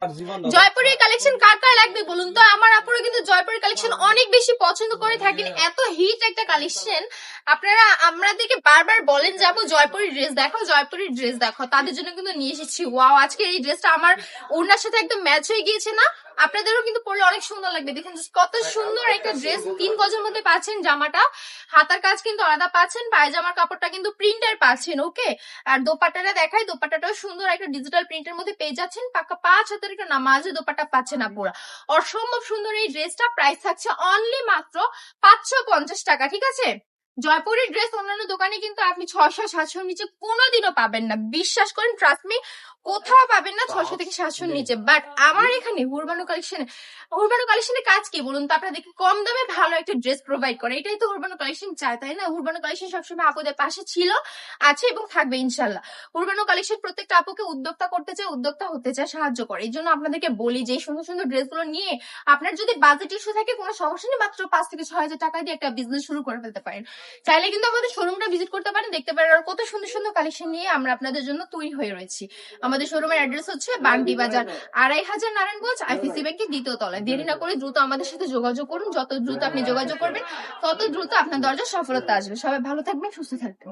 জয়পুরের কালেকশন কার কার লাগবে বলুন তো? আমার আপুরা কিন্তু জয়পুরের কালেকশন অনেক বেশি পছন্দ করে থাকেন, এত হিট একটা কালেকশন। আপনারা আমাদেরকে বারবার বলেন যাবো জয়পুরের ড্রেস দেখো, জয়পুরের ড্রেস দেখো, তাদের জন্য কিন্তু নিয়ে এসেছি। ওয়াও, আজকে এই ড্রেসটা আমার ওড়নার সাথে একদম ম্যাচ হয়ে গিয়েছে না? আপনাদেরও কিন্তু পরলে অনেক সুন্দর লাগবে। দেখেন কত সুন্দর একটা ড্রেস, 3 গজের মধ্যে পাচ্ছেন জামাটা, হাতার কাজ কিন্তু আলাদা পাচ্ছেন, পায়জামার কাপড়টা কিন্তু প্রিন্টার পাচ্ছেন। ওকে, আর দোপাট্টাটা দেখাই, দোপাট্টাটাও সুন্দর একটা ডিজিটাল প্রিন্টের মধ্যে পেয়ে যাচ্ছেন। পাক্কা 5 হাতের একটা নামাজে দোপাট্টা পাচ্ছেন আপুরা। অসম্ভব সুন্দর এই ড্রেসটা, প্রাইস থাকছে অনলি মাত্র 550 টাকা, ঠিক আছে? জয়পুরের ড্রেস অন্যান্য দোকানে কিন্তু আপনি 600-700 নিচে কোনোদিনও পাবেন না, বিশ্বাস করেন, ট্রাস্ট মি, কোথাও পাবেন না 600 থেকে 700 নিচে। বাট আমার এখানে হুরবানো কালেকশনের কাজ কি বলুন তো? আপনারা দেখি কম দামে ভালো একটা ড্রেস প্রোভাইড করে, এটাই তো হুরবানো কালেকশন চায়, তাই না? হুরবানো কালেকশন সবসময় আপুদের পাশে ছিল, আছে এবং থাকবে ইনশাল্লাহ। হুরবানো কালেকশন প্রত্যেকটা আপুকে উদ্যোক্তা করতে চায়, উদ্যোক্তা হতে চায়, সাহায্য করে। এই জন্য আপনাদেরকে বলি যে এই সুন্দর সুন্দর ড্রেসগুলো নিয়ে আপনার যদি বাজেট ইস্যু থাকে কোনো সমস্যা নেই, মাত্র 5 থেকে 6 হাজার টাকা দিয়ে একটা বিজনেস শুরু করে ফেলতে পারেন। চাইলে কিন্তু আমাদের শোরুমটা ভিজিট করতে পারেন, দেখতে পারেন আর কত সুন্দর সুন্দর কালেকশন নিয়ে আমরা আপনাদের জন্য তৈরি হয়ে রয়েছি। আমাদের শোরুমের অ্যাড্রেস হচ্ছে বান্ডি বাজার, 2500 নারায়ণগঞ্জ, আইসিসি ব্যাংকের 2য় তলায়। দেরি না করে দ্রুত আমাদের সাথে যোগাযোগ করুন, যত দ্রুত আপনি যোগাযোগ করবেন তত দ্রুত আপনার দরজা সফলতা আসবে। সবাই ভালো থাকবেন, সুস্থ থাকবেন।